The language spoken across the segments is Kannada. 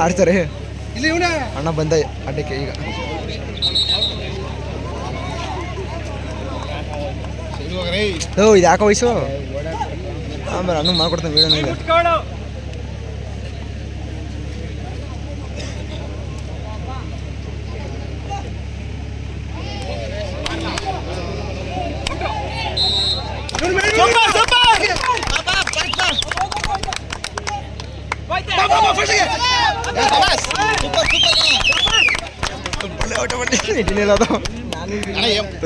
ಆಡ್ತಾರೆ ಅಣ್ಣ ಬಂದ ಅಡ್ಡಕ್ಕೆ ಈಗ ಇದು ಯಾಕೋ ವಯಸ್ಸು ಆಮೇಲೆ ಅಣ್ಣ ಮಾಡ್ಕೊಡ್ತಾನೆ ವೀಡಿಯೋನ ಈಗ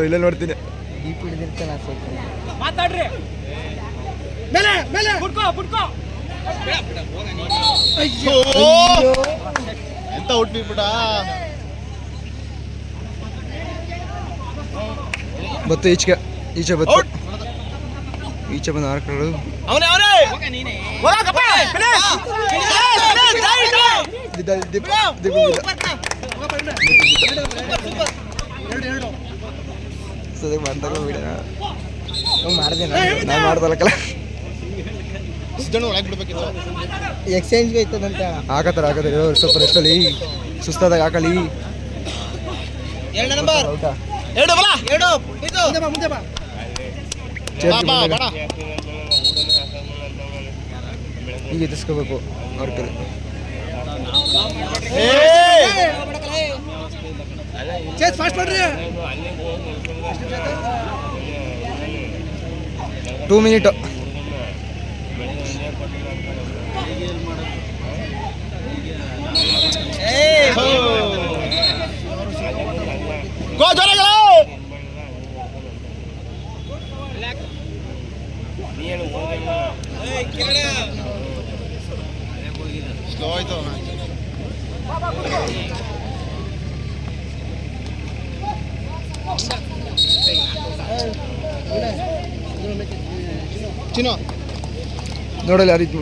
ಇಲ್ಲ ನೋಡ್ತೀನಿ ಮಾತಾಡ್ರಿ ಎಂತ ಹುಟ್ಬಿಡ ಬತ್ತು ಈಚೆ ಬತ್ತು ಈಚೆ ಬಂದು ಆರ್ಕಳು ಮಾಡ್ದಾಗ ಮಾಡ್ದಲ್ಲಕ್ಕಲ್ಲ ಎಕ್ಸ್ಚೇಂಜ್ಗೆ ಐತದಂತೆ ಹಾಕತ್ತಾರೆ ಸ್ವಲ್ಪ ರೆಸ್ಟಲ್ಲಿ ಸುಸ್ತಾದಾಗ ಹಾಕಲಿ ಈಗ ಎತ್ತಿಸ್ಕೋಬೇಕು ಅವ್ರ ಕಡೆ 2 minutes. Cino. ನೋಡಲ್ಲ ಯಾರಿದ್ದು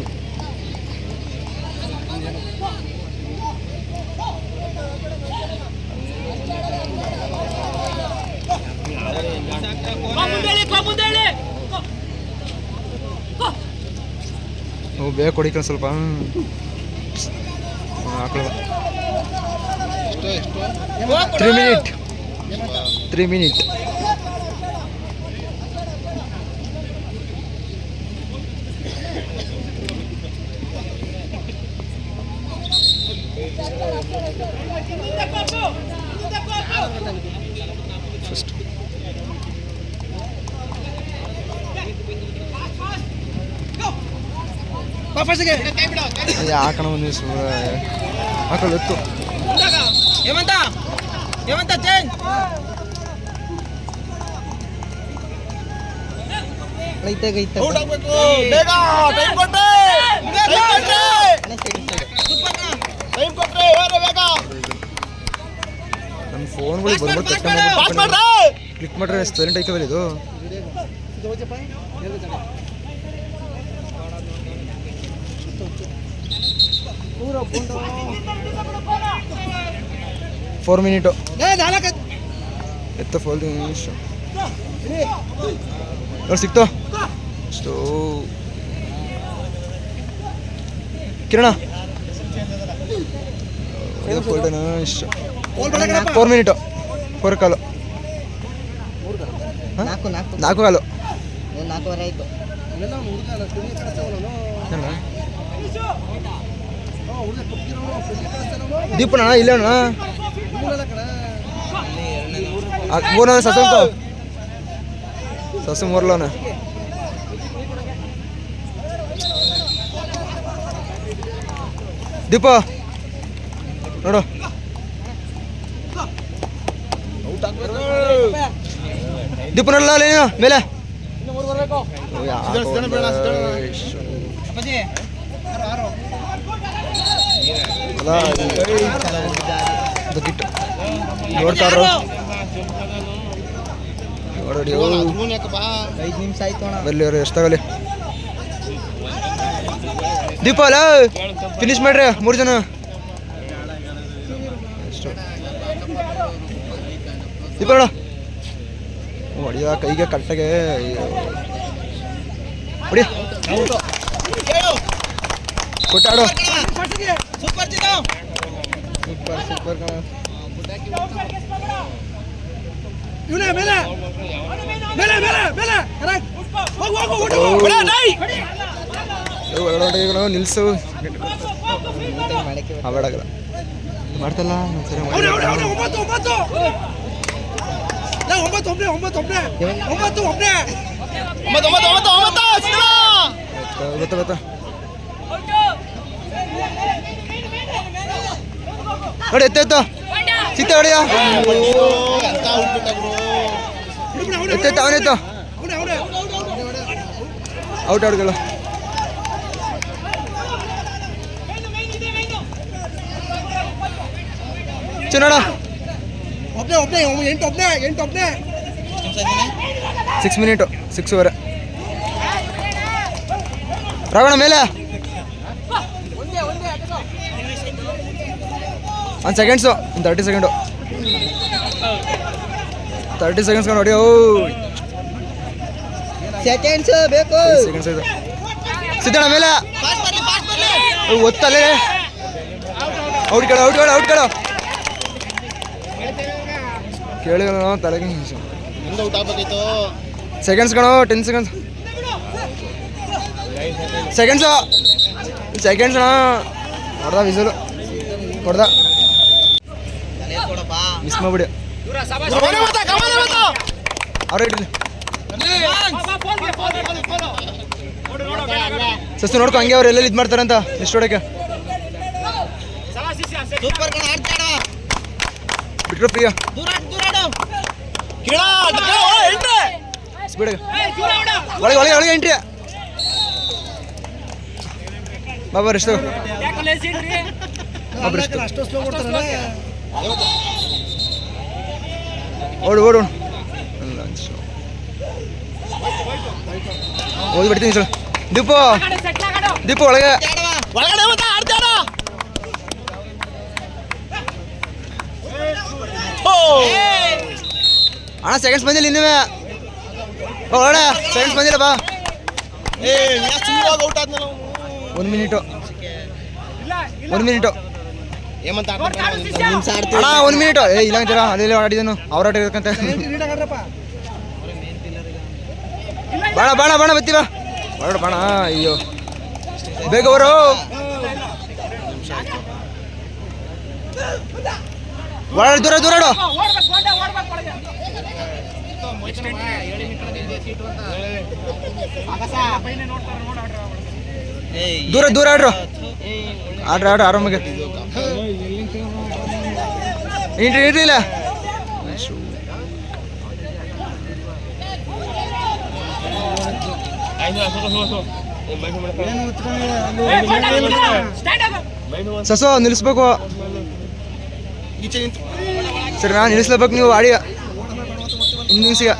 ಓ ಬೇಗ ಕೊಡಿಕ ಸ್ವಲ್ಪ ಹಾಕಲ್ಲ 3 minutes first ಹಾಕೋಣ ಒಂದು ಹಾಕೊಳ್ಳು ಎತ್ತು ಹೇಮಂತ ಚೇಂಜ್ ನನ್ನ ಫೋನ್ಗಳು ಬಂದ್ಬಿಟ್ಟು ಕ್ಲಿಕ್ ಮಾಡ್ರೆ ಸೈಲೆಂಟ್ ಐತವಲ್ಲ ಇದು ಫೋರ್ ಮಿನಿಟು ಎತ್ತ ಫೋಲ್ಡ್ ನೋಡಿ ಸಿಕ್ತು ಅಷ್ಟು ಕಿರಣ ಫೋಲ್ಡನ ಇಷ್ಟು 4 ಮಿನಿಟು 4 ಕಾಲು 4 ಕಾಲು 4 ಆಯಿತು ದೀಪಣ್ಣ ಇಲ್ಲಣ್ಣ ಮೂರನೇ ಸಸು ಮೂರ್ಲವನ ದೀಪ ನೋಡು ದೀಪ ನೋಡಲ್ಲ ನೀನು ಮೇಲೆ ಬಕೆಟ್ ನೋಡ್ತಾರೋ ನೋಡಿ 5 ನಿಮಿಷ ಆಯ್ತು ಅಣ್ಣ. ಬಲ್ಲಿ ಅವ್ರು ಎಷ್ಟಾಗಲಿ ದೀಪ ಅಲ್ಲ ಫಿನಿಶ್ ಮಾಡ್ರಿ 3 ಜನ ಎಷ್ಟು ದೀಪ ನೋಡ ಹೊಡಿಯ ಕೈಗೆ ಕಟ್ಟಗೆ ಹೊಡಿ ಕೊಟ್ಟಾಡು ಸೂಪರ್ ಸೂಪರ್ ನಿಲ್ಸು ಅವಾಡಾಗಲ್ಲ ಮಾಡ್ತಲ್ಲ ಸರಿ ಗೊತ್ತ ಗೊತ್ತ ನೋಡಿ ಎತ್ತ ಸಿತ್ತ ಹೊಡಿಯ ಎತ್ತ ಅವನೆತ್ತ ಔಟ್ ಆಡ್ಗಳು ಚೆನ್ನಡ 6 ಮಿನಿಟು 6 ರಾವಣ ಮೇಲೆ 1 ಸೆಕೆಂಡ್ಸು 30 ಸೆಕೆಂಡು 30 ಸೆಕೆಂಡ್ಸ್ ನೋಡಿ ಸೆಕೆಂಡ್ಸ್ ಬೇಕು. ಸೆಕೆಂಡ್ಸ್ ಆಯ್ತು ಸಿದ್ದಣ್ಣ ಮೇಲೆ ಒತ್ತಲ್ಲೇ ಔಟ್ ಕಡ ಕೇಳಿ ತಲೆಗೆ ಔಟ್ ಆಗ್ಬೇಕಿತ್ತು. ಸೆಕೆಂಡ್ಸ್ ಕಣೋ 10 ಸೆಕೆಂಡ್ಸ್ ಅಣ್ಣ ಹೊಡೆದ ವಿಸಲು ಹೊಡೆದ ಮಿಸ್ ಮಾಡ್ಬಿಡಿ ಅವ್ರ ಇಡ್ಲಿ ಸಸ್ತು ನೋಡ್ಕೊ ಹಂಗೆ ಅವ್ರು ಎಲ್ಲೆಲ್ಲಿ ಇದು ಮಾಡ್ತಾರಂತ ಎಷ್ಟು ಹೊಡಕ್ಕೆ ಬಿಟ್ರು ಫ್ರೀಯ ಸ್ಪೀಡ್ ಒಳಗೆ ಎಂಟ್ರಿ ಬಾಬಾ ಎಷ್ಟು ಓಡು ಓದಿ ಬಿಡ್ತೀನಿ ಸರ್ ದೀಪು ಒಳಗೆ ಅಣ್ಣ ಸೆಕೆಂಡ್ಸ್ ಬಂದಿಲ್ಲ ಇನ್ನುವೆ ಅಣ್ಣ ಸೆಕೆಂಡ್ಸ್ ಬಂದಿಲ್ಲ ಬಾ 1 ಮಿನಿಟು ಅಣ್ಣ 1 ಮಿನಿಟು ಇಲ್ಲ ಅಂತೀರ ಅಲ್ಲಿ ಆಡಿದನು ಅವ್ರ ಆಟ ಇರ್ಕಂತ ಬಾಣ ಬತ್ತಿ ಬಾಣ ಅಯ್ಯೋ ಬೇಗ ಅವರು ದೂರ ಆಡ್ರು ಆಡ್ರ ಆರಾಮಾಗೆ ಇಂಟ್ರಿ ಇಲ್ಲ ಸಸೋ ನಿಲ್ಲಿಸ್ಬೇಕು ಸರಿ ನಾನು ನಿಲ್ಲಿಸ್ಲೇಬೇಕು ನೀವು ಆಡಿ ಇನ್ನಿಂಗ್ಸಿಗೆ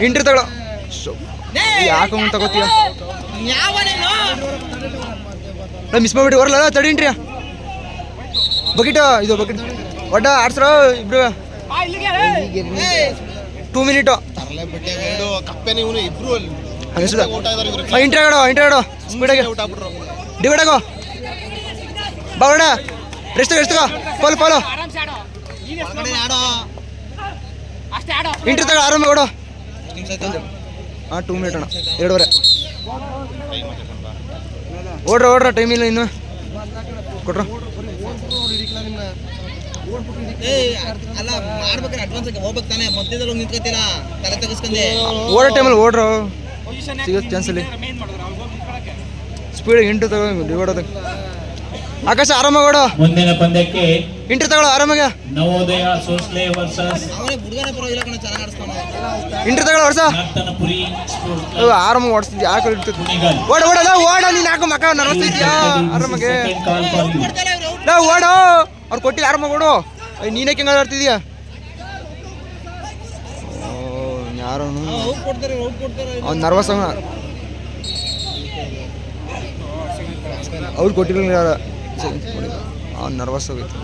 ಇಂಟ್ರಿ ತಗೊಳ್ಳೋ ಯಾಕ ತಗೋತೀಯ ಮಿಸ್ ಮಾಡ್ಬಿಟ್ಟು ಬರಲ್ಲ ತಡಿ ಇಂಟ್ರಿಯ ಬಕೆಟ್ ಇದು ಬಕೆಟ್ ಒಡ್ಡ ಆಡ್ಸ್ರ ಇಬ್ರು 2 ಮಿನಿಟು ಇಂಟ್ರಿ ಆಡೋ ಸ್ಪೀಡಾಗಿ ಡಿವೈಡ್ ಆಗೋ ಬಾವಣ ರೆಸ್ಟ್ ತಗೋ ಫಾಲೋ ಇಂಟ್ರಿ ತಗೋ ಆರಾಮ ಓಡೋ ಹಾಂ 2 ಮಿನಿಟ್ ಅಣ್ಣ 2:30 ಓಡ್ರ ಟೈಮ್ ಇಲ್ಲ ಇನ್ನು ಕೊಟ್ರ ಅಲ್ಲ ಮಾಡ್ಬೇಕಾದ್ರೆ ಅಡ್ವಾನ್ಸ್ ಹೋಗ್ಬೇಕು ತಾನೆ ಮಧ್ಯದಲ್ಲಿ ಹೋಗಿ ನಿಂತ್ಕೊತೀರಾ ತಲೆ ತೆಗಿಸ್ಕೊಂಡೆ ಓಡೋ ಟೈಮಲ್ಲಿ ಓಡ್ರು ಸಿಗೋ ಚಾನ್ಸಲ್ಲಿ ಸ್ಪೀಡ್ ಇಂಟು ತಗೋ ಡಿವೈಡ್ ಆಕಾಶ ಆರಾಮಾಗಿ ಓಡೋ ಮುಂದಿನ ಪಂದ್ಯಕ್ಕೆ ಇಂಟ್ರಿ ತಗೊಳ್ಳೋ ಆರಾಮಾಗ ನವೋದಯ ಸೋಸ್ಲೆ ವರ್ಸಸ್ ಅವನೇ ಬುಡ್ಗನ ಪರವಾಗಿಲ್ಲ ಕಣ ಚೆನ್ನಾಗಿ ಆಡಿಸ್ತಾನೆ ಇಂಟ್ರಿ ತಗೊಳ್ಳೋ ವರ್ಷ ನರ್ತನಪುರಿ ಸ್ಪೋರ್ಟ್ಸ್ ಆರಾಮಾಗಿ ಓಡಿಸ್ತಿದ್ದೆ ಯಾಕೆ ಇರ್ತದೆ ಕುಣಿಗಲ್ ಓಡ ನೀನು ಯಾಕೆ ಮಕ್ಕ ನರ್ವಸ್ ಇದೆಯಾ ಆರಾಮಾಗೆ ಕಾಲ್ ಫಾರ್ ಯು ಲೋ ಓಡು, ಅವ್ರು ಕೊಟ್ಟಿಲ್ಲ ಆರಾಮ ಓಡು. ನೀನೇ ಹೆಂಗ ಆಡ್ತಿದ್ಯಾ? ಯಾರು ಅವ್ನು ನರ್ವಸ್ ಅವನ, ಅವ್ರು ಕೊಟ್ಟಿರಲಿಲ್ಲ ಯಾರು, ಅವ್ನು ನರ್ವಸ್ ಹೋಗಿತ್ತು.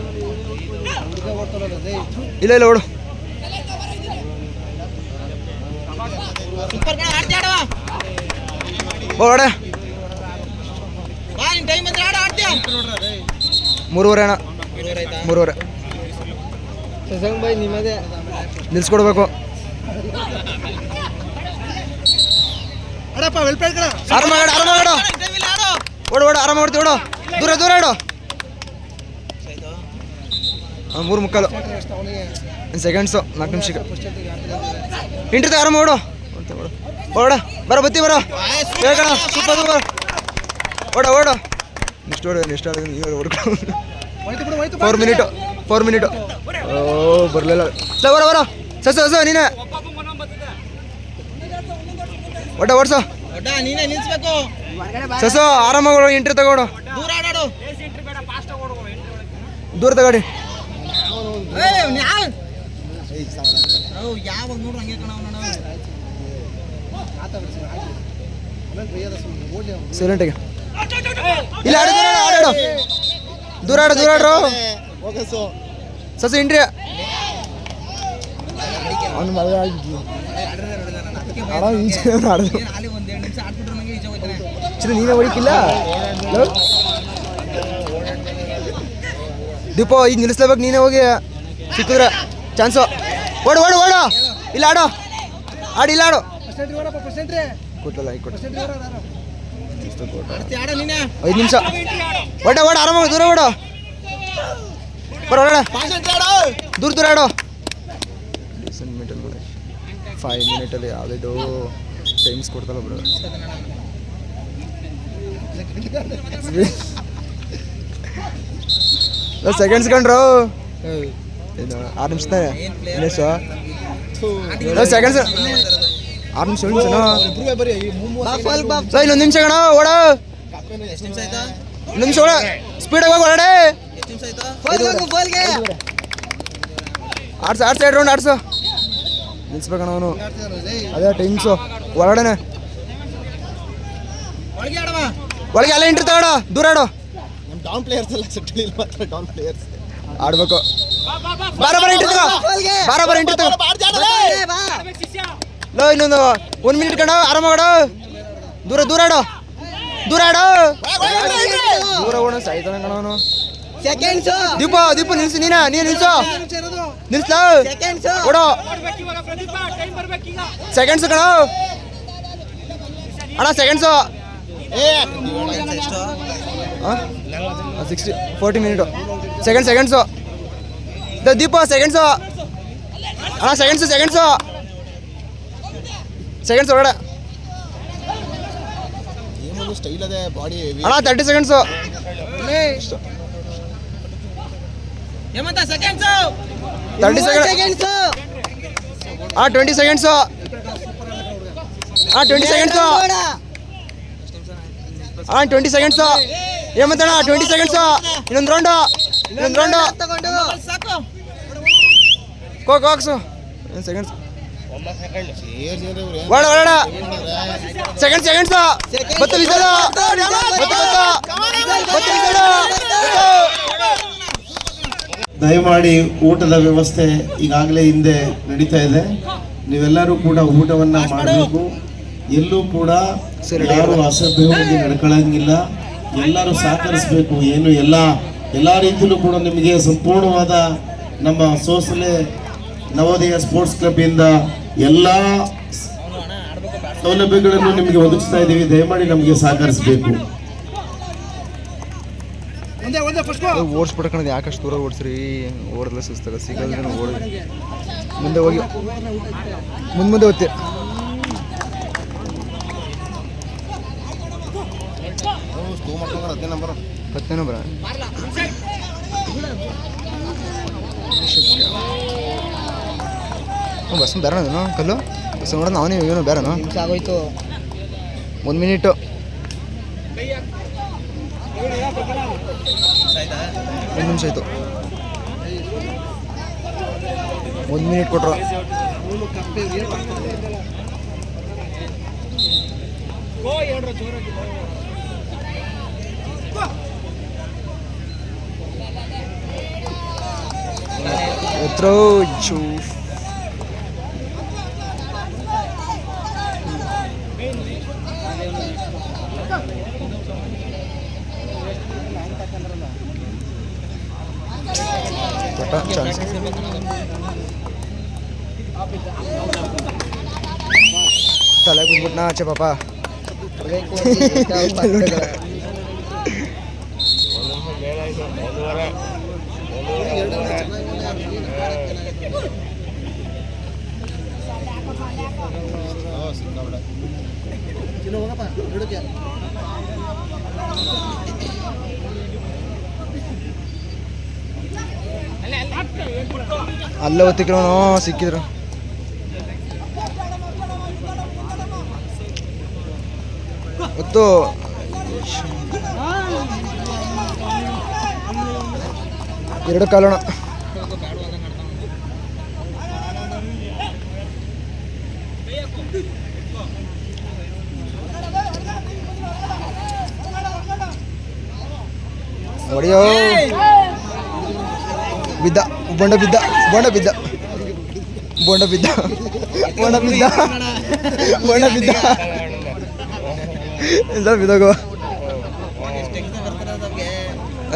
ಇಲ್ಲ ಇಲ್ಲ ಓಡು. ಓಡೆ 3:30 ಅಣ್ಣ, 3:30 ನಿಲ್ಸ್ಕೊಡ್ಬೇಕು. ಆರಾಮಾಗ ಓಡು ಓಡು, ಆರಾಮ ಮಾಡ್ತೀವಿ ಓಡು, ದೂರ ದೂರ ಇಡು. 3:45 ಸೆಕೆಂಡ್ಸು, 4 ನಿಮಿಷಕ್ಕೆ ಇಂಟ್ರಿ ಆರಾಮ ಓಡು ಓಡ. ಬರೋ ಬತ್ತಿ ಬರೋ ಬೇಕಣ, ಸೂಪರ್ ಸೂಪರ್ ಓಡ ಓಡ. ನೆಕ್ಸ್ಟ್ ಓಡ, ನೆಕ್ಸ್ಟ್ ಓಡ್ಕೊ. 4 ಮಿನಿಟು. ಓ ಬರಲಿಲ್ಲ. ಬರೋ ಬರೋ ಸಸ ಸಸ ನೀನೇ ಒಡ್ಡ ಓಡ್ಸೋ ಸಸ, ಆರಾಮಾಗಿ ಎಂಟ್ರಿ ತಗೋಡು, ದೂರ ತಗೊಡಿ. ಸೈಲೆಂಟಿಗೆ ಇಲ್ಲ, ಆಡಾಡು ದೂರ ಆಡು, ದೂರ ಆಡ್ರು ಸಸ ಎಂಟ್ರಿ. ಅವ್ನು ಮದುವೆ ಆಗಿದ್ವಿ ಆರಾಮ ಆಡೋದು. ನೀನೇ ಹೊಡಿಕಿಲ್ಲ ದೀಪ, ಈಗ ನಿಲ್ಲಿಸ್ಲೇಬೇಕು ನೀನೇ ಹೋಗಿ, ಸಿಕ್ಕಿದ್ರೆ ಚಾನ್ಸು. ಓಡು ಓಡು ಓಡು, ಇಲ್ಲ ಆಡು, ಆಡು ಇಲ್ಲ ಆಡು. ಕೊಟ್ಟಲ್ಲ ಈಗ ಕೊಟ್ಟು 5 ನಿಮಿಷ. ಓಡ ಓಡ, ಆರಾಮಾಗಿ ದೂರ ಓಡು, ಬರೋಣ ದೂರ ದೂರ ಆಡು. 5 ಮಿನಿಟಲ್ಲಿ ಯಾವುದೋ ಟೈಮ್ಸ್ ಕೊಡ್ತಲ್ಲ ಬ್ರೋ. ಸೆಕೆಂಡ್ಸ್ ಕಂಡ್ರು 6 ನಿಮಿಷ ಇನ್ನೆಷ್ಟು ಸೆಕೆಂಡ್ಸ್, 6 ನಿಮಿಷ 7 ನಿಮಿಷ. ಇನ್ನೊಂದು ನಿಮಿಷ ಕಣ ಓಡ, ಇನ್ನೊಂದು ನಿಮಿಷ ಓಡ, ಸ್ಪೀಡಾಗಿ ಹೋಗಿ ಹೊರಡೆ. ಆಡ್ಸು ಆಡ್ಸು, 2 ರೌಂಡ್ ಆಡ್ಸು, ನಿಲ್ಸ್ಬೇಕಣ್ಣ ಅವನು. ಅದೇ ಟೈಮ್ಸು ಹೊರಗಡೆನೆ, ಒಳಗೆ ಅಲ್ಲ ಎಂಟ್ರಿ ತಗೋಣ, ದೂರ ಆಡು. ಆಡ್ಬೇಕು. ಬಾರ ಎಂಟ್ರಿ ತಗೋ, ಬಾರ ಎಂಟ್ರಿ ತಗೋ. ಲೋ ಇನ್ನೊಂದು 1 ಮಿನಿಟ್ ಕಣ, ಆರಾಮಾಡು, ದೂರ ದೂರ ಆಡು, ದೂರ ಆಡು, ದೂರ ಓಡ. ಸಾಯ್ತಾನೆ ಕಣ ಅವನು. ದೀಪ ದೀಪ ನಿಲ್ಸು, ನೀನು ನಿಲ್ಸು, ನಿಲ್ಸ ಓಡೋ. ಸೆಕೆಂಡ್ಸು ಕಣ ಅಣ್ಣ, ಸೆಕೆಂಡ್ಸು 40 ಮಿನಿಟು. ಸೆಕೆಂಡ್ಸು ದೀಪ, ಸೆಕೆಂಡ್ಸು ಅಣ್ಣ, ಸೆಕೆಂಡ್ಸು ಹೊರಗಡೆ ಅಣ್ಣ. 30 seconds, 30 seconds. 20 seconds, 20 seconds, 20 seconds. ಏಮಂತಣ್ಣ 20 ಸೆಕೆಂಡ್ಸು. ಇನ್ನೊಂದು ರೌಂಡು ಕೋಕ್ಸು. ಸೆಕೆಂಡ್ಸ್ ಒಳ ಸೆಕೆಂಡ್ಸು. ಮತ್ತೆ ವಿಸಲು, ದಯಮಾಡಿ ಊಟದ ವ್ಯವಸ್ಥೆ ಈಗಾಗಲೇ ಹಿಂದೆ ನಡೀತಾ ಇದೆ. ನೀವೆಲ್ಲರೂ ಕೂಡ ಊಟವನ್ನು ಮಾಡಬೇಕು. ಎಲ್ಲೂ ಕೂಡ ಯಾರು ಅಸಭ್ಯವಾಗಿ ನಡ್ಕೊಳ್ಳಂಗಿಲ್ಲ. ಎಲ್ಲರೂ ಸಹಕರಿಸಬೇಕು. ಏನು ಎಲ್ಲ ರೀತಿಯಲ್ಲೂ ಕೂಡ ನಿಮಗೆ ಸಂಪೂರ್ಣವಾದ ನಮ್ಮ ಸೋಸಲೆ ನವೋದಯ ಸ್ಪೋರ್ಟ್ಸ್ ಕ್ಲಬ್ ಇಂದ ಎಲ್ಲ ಸೌಲಭ್ಯಗಳನ್ನು ನಿಮಗೆ ಒದಗಿಸ್ತಾ ಇದ್ದೀವಿ. ದಯಮಾಡಿ ನಮಗೆ ಸಹಕರಿಸಬೇಕು. ಓಡಿಸ್ಬಿಡ್ಕಣದು, ಯಾಕಷ್ಟು ದೂರ ಓಡಿಸ್ರಿ, ಓಡಿದ್ರೆ ಸುಸ್ತಾಗ ಸಿಗೋದ್ರೆ ಓಡಿ ಮುಂದೆ ಹೋಗಿ ಮುಂದೆ ಹೋಗ್ತಿ. ಹತ್ತನೇ ನಂಬರ ಬಸ್ ಬೇರೆ ಕಲ್ಲು ಬಸ್ ನೋಡೋದು ಅವನೇ ಏನೋ ಬೇರೆನೋ ಆಗೋಯ್ತು. 1 ಮಿನಿಟು. 1 ನಿಮಿಷ ಆಯಿತು. 1 ಮಿನಿಟ್ ಕೊಟ್ಟರು. ಚಾನ್ಸ್ ತಲೆ ಕುಂದ್ಬಿಟ್ನಾ ಆಚೆ ಪಾಪ. ಅಲ್ಲೇ ಒತ್ತಿಕ್ರು ಸಿಕ್ಕಿದ್ರು. ಒತ್ತು 2 ಕಾಲೋಣ. ಹೊಡಿಯೋ ಬಿದ್ದ ಬೊಂಡ ಬಿದ್ದ ಬೊಂಡ ಬಿದ್ದ ಬೊಂಡ ಬಿದ್ದ ಬೊಂಡ ಬಿದ್ದ ಬೊಂಡ ಬಿದ್ದ ಎಲ್ಲ ಬಿದ್ದೋಗು.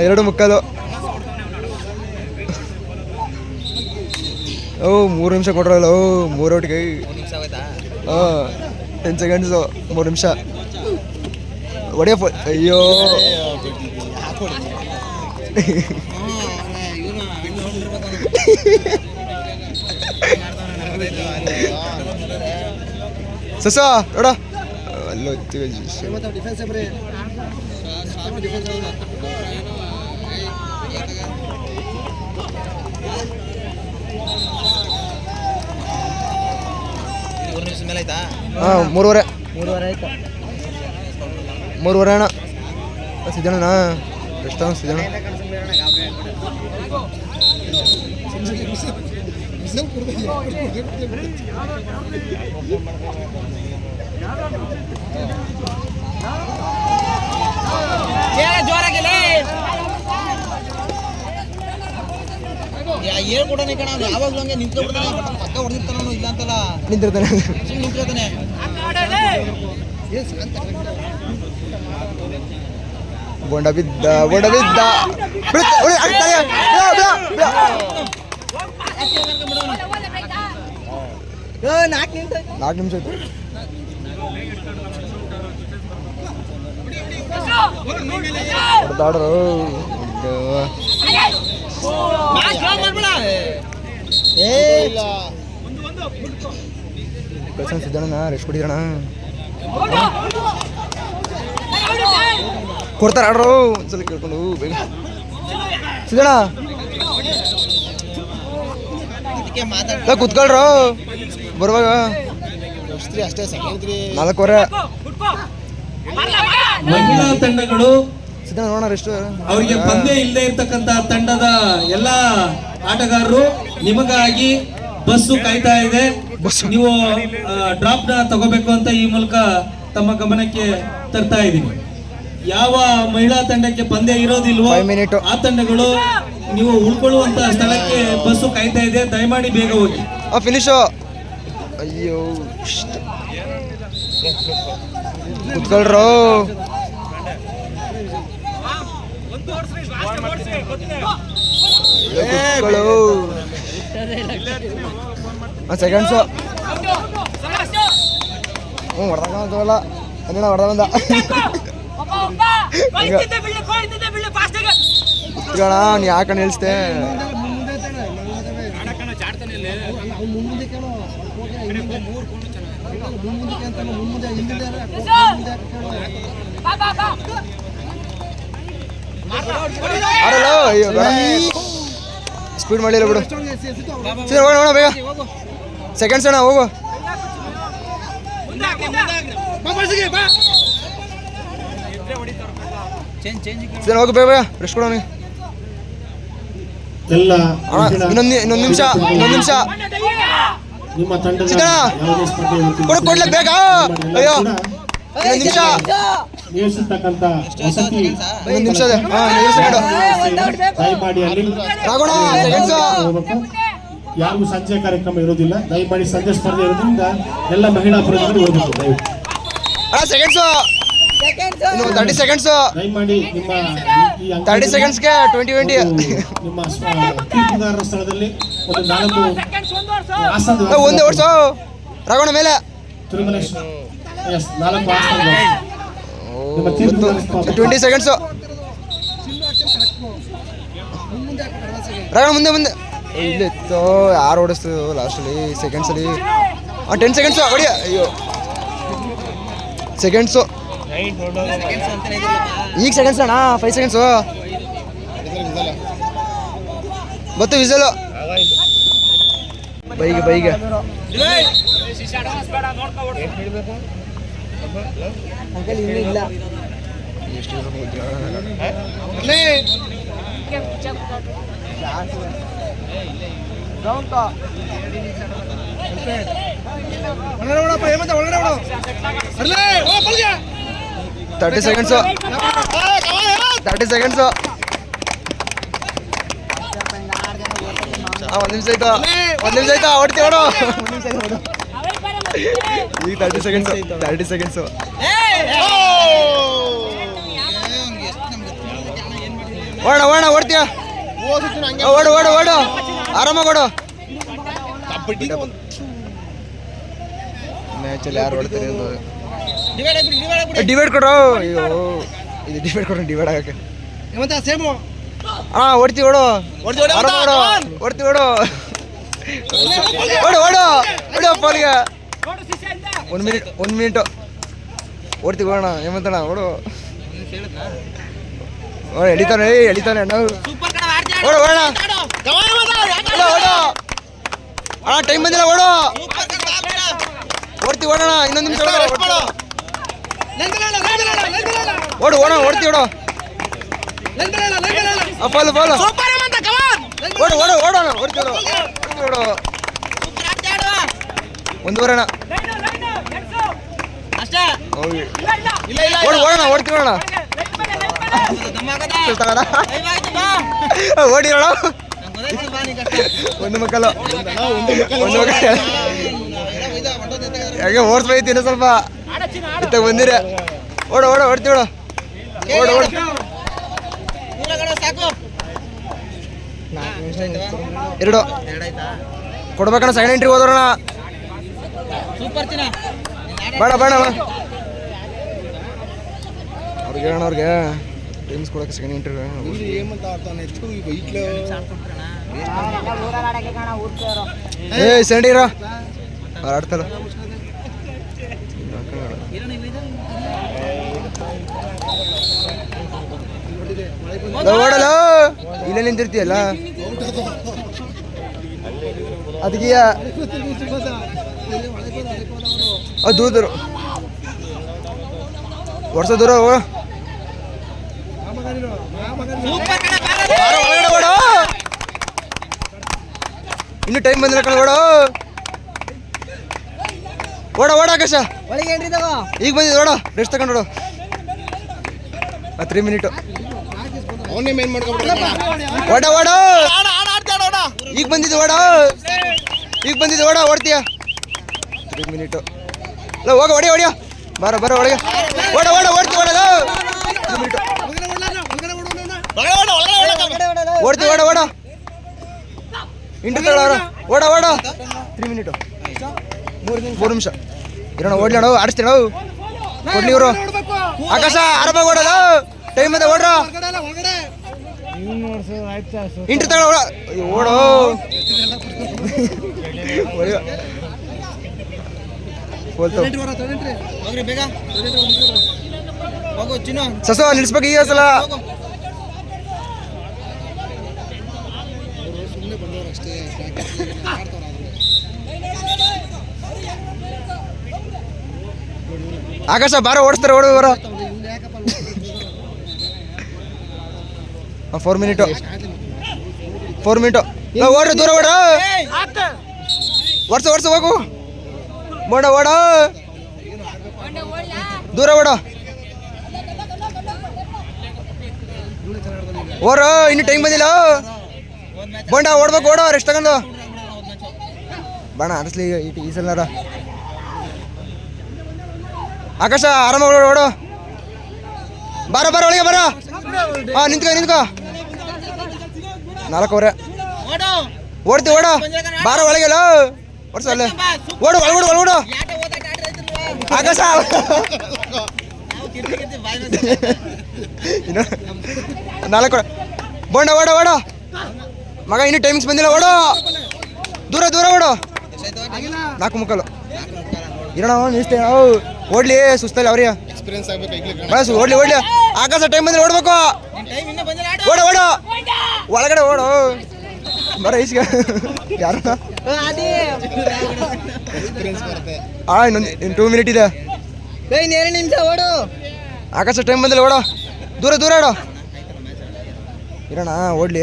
2 ಮುಕ್ಕಾಲು. ಓ 3 ನಿಮಿಷ ಕೊಟ್ರಲ್ಲ. ಓ 3 ಔಟ್ಗೆ. 10 ಸೆಕೆಂಡ್ಸು 3 ನಿಮಿಷ ಹೊಡೆಯ. ಅಯ್ಯೋ ಸಸ ನೋಡ ಅಲ್ಲೋ ಹಾಂ 3:30 ಆಯ್ತಾ? 3:30 ಅಣ್ಣ. ಸಿದ್ದಣ್ಣ ಎಷ್ಟು ಸಿದ್ದಣ್ಣ? ಹೇಳ್ಕೊಡನೆ ಕಣ. ಯಾವಾಗಲೂ ಹಂಗೆ ನಿಂತ್ಕೊಬಿಡ್ತಾನೆ. ಪಕ್ಕ ಹೊಡೆದಿರ್ತಾನ ಇಲ್ಲ ಅಂತಲ್ಲ, ನಿಂತಿರ್ತಾನೆ. ನಿಂತ್ಕೊತಾನೆ. ಬೊಂಡ ಬಿದ್ದ ಬೊಂಡ ಬಿದ್ದ. 4 ನಿಮಿಷ ಆಯ್ತು. ಹೊಡೆದಾಡ್ರು. ಸಿದ್ದಣ್ಣ ರೆಸ್ಟ್ ಕೊಡಿದ್ರಣ. ಕೊಡ್ತಾರ ಆಡ್ರು ಒಂದ್ಸಲ ಕೇಳ್ಕೊಂಡು ಬೇಗ. ಸಿದ್ದಣ್ಣ ಕುತ್ಕೊಳ್ರು ಬರುವಾಗ. ಅಷ್ಟೇ 4:15. ಮಹಿಳಾ ತಂಡಗಳು ಸಿದ್ದಣ್ಣ ನೋಡೋಣ ರೆಸ್ಟ್. ಅವರಿಗೆ ಪಂದ್ಯ ಇಲ್ಲದೆ ಇರ್ತಕ್ಕಂತ ತಂಡದ ಎಲ್ಲ ಆಟಗಾರರು ನಿಮಗಾಗಿ ಬಸ್ಸು ಕಾಯ್ತಾ ಇದೆ. ನೀವು ಡ್ರಾಪ್ ನ ತಗೋಬೇಕು ಅಂತ ಈ ಮೂಲಕ ತಮ್ಮ ಗಮನಕ್ಕೆ ತರ್ತಾ ಇದ್ದೀನಿ. ಯಾವ ಮಹಿಳಾ ತಂಡಕ್ಕೆ ಪಂದ್ಯ ಇರೋದಿಲ್ವೋ ಆ ತಂಡಗಳು ನೀವು ಉಳ್ಕೊಳ್ಳುವಂತ ಸ್ಥಳಕ್ಕೆ ಬಸ್ಸು ಕಾಯ್ತಾ ಇದೆ. ದಯಮಾಡಿ ಬೇಗ ಹೋಗಿ. ಫಿನಿಶು. ಅಯ್ಯೋ ಕುತ್ಕೊಳ್ರು. ಸೆಕೆಂಡ್ಸು ಹೊಡೆದಾಗಲ್ಲ. ಅಣ್ಣ ಹೊಡೆದ ಬಂದ. ಕುತ್ಕೋಣ ನೀ ಯಾಕಣ್ಣ ನಿಲ್ಸ್ತೆ. ಆಡಲ್ಲ. ಅಯ್ಯೋ ಸ್ಪೀಡ್ ಮಾಡಿಲ್ಲ ಬಿಡು. ಸರಿ ಹೋಗೋಣ ಬೇಗ. ಸೆಕೆಂಡ್ಸ್ ಅಣ್ಣ ಹೋಗು. ಸರಿ ಹೋಗು ಬೇಗ ಬೇಗ ರೆಸ್ಟ್ ಕೊಡೋಣ. ಎಲ್ಲ ಇನ್ನೊಂದು ನಿಮಿಷ ನಿಮ್ಮ ತಂಡದ ಸಿದ್ದಣ್ಣ! ಯಾವುದೇ ಸ್ಪರ್ಧೆ ಕೊಡ್ಲೆ ಬೇಗ ಅಯ್ಯೋ ಇನ್ನೊಂದು ನಿಮಿಷ ನಿಲ್ಲಿಸತಕ್ಕಂತ ವಸತಿ ಇನ್ನೊಂದು ನಿಮಿಷ ಇದೆ ದಯಮಾಡಿ ಅಲ್ಲಿ ರಾಗೋಣ ಸೆಕೆಂಡ್ಸ್ ಹೋಗ್ಬೇಕು. ಯಾರಿಗೂ ಸಂಜೆ ಕಾರ್ಯಕ್ರಮ ಇರೋದಿಲ್ಲ, ದಯಮಾಡಿ ಸಂಜೆ ಸ್ಪರ್ಧೆ ಇರೋದ್ರಿಂದ ಎಲ್ಲ ಮಹಿಳಾ ಪ್ರತಿನಿಧಿಗಳು ಹೋಗ್ಬೇಕು. ದಯವಿಟ್ಟು ಸೆಕೆಂಡ್ಸ್ ಇನ್ನು 30 ಸೆಕೆಂಡ್ಸ್ ದಯಮಾಡಿ ನಿಮ್ಮ ಈ 30 ಸೆಕೆಂಡ್ಸ್ಗೆ 20 ನಿಮ್ಮ ತೀರ್ಪುಗಾರರ ಸ್ಥಳದಲ್ಲಿ ಒಂದು 4 ಆಸನ ಒಂದೇ ಓಡಿಸು ರಾಗೋಣ ಮೇಲೆ ತಿರುಮಲೇಶ್ 4 ಆಸನ ನಿಮ್ಮ ತೀರ್ಪುಗಾರರ 20 ಸೆಕೆಂಡ್ಸ್ ರಾಗೋಣ ಮುಂದೆ ಇಲ್ಲಿತ್ತು ಯಾರು ಓಡಿಸ್ತು ಲಾಸ್ಟಲ್ಲಿ ಸೆಕೆಂಡ್ಸಲ್ಲಿ 10 ಸೆಕೆಂಡ್ಸು ಹೊಡಿ ಅಯ್ಯೋ ಸೆಕೆಂಡ್ಸು ಈಗ ಸೆಕೆಂಡ್ಸ್ ಅಣ್ಣ 5 ಸೆಕೆಂಡ್ಸು ಮತ್ತು ವಿಸಲು ಬೈಗೆ ಅಂಕಲ್ ಇನ್ನೂ ಇಲ್ಲ ತರ್ಟಿ ಸೆಕೆಂಡ್ಸು ಒಂದು ನಿಮಿಷ ಆಯ್ತಾ ಹೊಡ್ತೀವಿ ನೋಡು ಈಗ 30 ಸೆಕೆಂಡ್ಸು ಓಡ ಓಡ್ತೀಯ ಓಡು ಆರಾಮಾಗಿ ಓಡು ಮ್ಯಾಚಲ್ಲಿ ಯಾರು ಓಡ್ತಾರೆ ಡಿವೈಡ್ ಕೊಡು ಅಯ್ಯೋ ಇದು ಡಿವೈಡ್ ಆಗಕ್ಕೆ ಓಡ್ತೀವಿ ಓಡು ಓಡ್ತೀವಿ ಓಡು ಪಾಲಿಗೆ 1 ಮಿನಿಟ್ ಓಡ್ತೀವಿ ಓಡೋಣ ಹೇಮಂತಣ್ಣ ಓಡು ಎಳಿತಾನೆ ನಾವು ಓಡೋಣ ಅಣ್ಣ ಟೈಮ್ ಬಂದಿಲ್ಲ ಓಡ್ತೀವಿ ಓಡೋಣ ಇನ್ನೊಂದು ನಿಮಿಷ ಓಡ್ತೀವಿ ಫಾಲು ಓಡೋಣ ಒಂದೂವರೆ ಅಣ್ಣ ಓಡ್ತೀವಿ ಓಡಿರೋಣ ಒಂದು ಮಕ್ಕಳು ಯಾಕೆ ಓಡಿಸ್ಬೈತೀನಿ ಸ್ವಲ್ಪ ಇತ್ತ ಬಂದಿರ ಓಡ್ತೀವಿ ಎರಡು ಕೊಡ್ಬೇಕಣ್ಣ ಸೆಕೆಂಡ್ ಎಂಟ್ರಿ ಹೋದ್ರಣ ಬೇಡ ಅವ್ರಿಗೆ ಟೈಮ್ಸ್ ಕೊಡಕ್ಕೆ ಸೆಕೆಂಡ್ ಇಂಟರ್ವ್ಯೂ ಸೆಂಡಿ ಇರೋ ಆಡ್ತಾರ ಓಡಲ್ಲ ಇಲ್ಲೇ ನಿಂತಿರ್ತೀಯಲ್ಲ ಅದಕ್ಕೆ ದೂರ ವರ್ಷ ದೂರ ಇನ್ನು ಟೈಮ್ ಬಂದಿಲ್ಲ ಕಣ ಓಡ ಆಕಾಶ ಈಗ ಬಂದಿದ್ದು ರೆಸ್ಟ್ ತಗೊಂಡು 3 ಮಿನಿಟ್ ಈಗ ಬಂದಿದ್ದು ಓಡ್ತೀಯ 3 ಮಿನಿಟ್ ಹೋಗ ಹೊಡಿಯ ಬರ ಒಳಗೆ ಓಡ್ತೀವಿ ಓಡ ಇಂಟರ್ ತಗೊಳ್ಳೋರ ಓಡ 3 ಮಿನಿಟ್ 3 ನಿಮಿಷ ಇರೋಣ ಓಡ್ಲಿ ಆಡಿಸ್ತೀವಿ ಕೊಡ್ಲಿ ಇವರು ಆಕಾಶ ಆರಾಮಾಗಿ ಓಡೋದು ಟೈಮ್ ಅದ ಓಡ್ರ ಇಂಟರ್ ತಗೊಳ್ಳೋ ಓಡೋ ಸಸ ನಿಲ್ಸ್ಬೇಕು ಈಗ ಸಲ ಆಕಾಶ ಬಾರ ಓಡಿಸ್ತಾರೆ ಓಡುವರ 4 ಮಿನಿಟ್ 4 ಮಿನಿಟು ಓಡ್ರಿ ದೂರ ಓಡ ವರ್ಷ ಹೋಗು ಓಡ ದೂರ ಓಡ ಓರೋ ಇನ್ನು ಟೈಮ್ ಬಂದಿಲ್ಲ ಬೋಂಡ ಓಡ್ಬೇಕು ಓಡೋ ರೆಸ್ಟ್ ತಗೊಂಡು ಬಣ ಅನಿಸ್ಲಿ ಈ ಸಲ ಆಕಾಶ ಆರಾಮಾಗಿ ಓಡು ಬಾರ ಒಳಗೆ ಬರ ಹಾ ನಿಂತ್ಕೋ 4 ಓವರ್ ಓಡ್ತಿ ಓಡ ಬಾರ ಒಳಗೆಲ್ಲ ವರ್ಷ ಅಲ್ಲೇ ಓಡು ಆಕಾಶ ಇನ್ನು 4 ಬೋಂಡ ಓಡ ಮಗ ಇನ್ನು ಟೈಮಿಂಗ್ಸ್ ಬಂದಿಲ್ಲ ಓಡು ದೂರ ಓಡು 4 ಮುಕ್ಕಾಲು ಇರೋಣ ನಿಲ್ಸ್ತೇವೆ ಓಡ್ಲಿ ಸುಸ್ತಲ್ಲಿ ಅವ್ರಿಗೆ ಬಸ್ ಓಡ್ಲಿ ಆಕಾಶ ಟೈಮ್ ಬಂದ್ರೆ ಓಡ್ಬೇಕು ಓಡ ಒಳಗಡೆ ಓಡು ಬರ ಈಸ್ಗೆ ಯಾರು ಇನ್ನೊಂದು 2 ಮಿನಿಟ್ ಇದೆ ಆಕಾಶ ಟೈಮ್ ಬಂದಿಲ್ಲ ಓಡೋ ದೂರ ಓಡೋ ಇರೋಣ ಓಡ್ಲಿ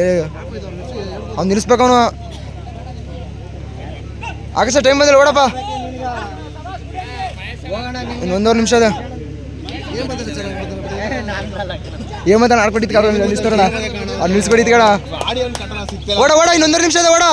ಅವ್ನು ನಿಲ್ಲಿಸ್ಬೇಕು ಅವನು ಆಕಾಶ ಟೈಮ್ ಬಂದಿಲ್ಲ ಓಡಪ್ಪ ಇನ್ನು 1.5 ನಿಮಿಷ ಅದ ಏಮಂತ ಆಡ್ಕೊಟ್ಟಿದ್ ನಿಲ್ಲಿಸ್ತಾರಣ ಅವ್ರು ನಿಲ್ಸ್ಕೊಟ್ಟಿದ್ ಕಣ ಓಡ ಇನ್ನು 1.5 ನಿಮಿಷ ಅದ ಓಡ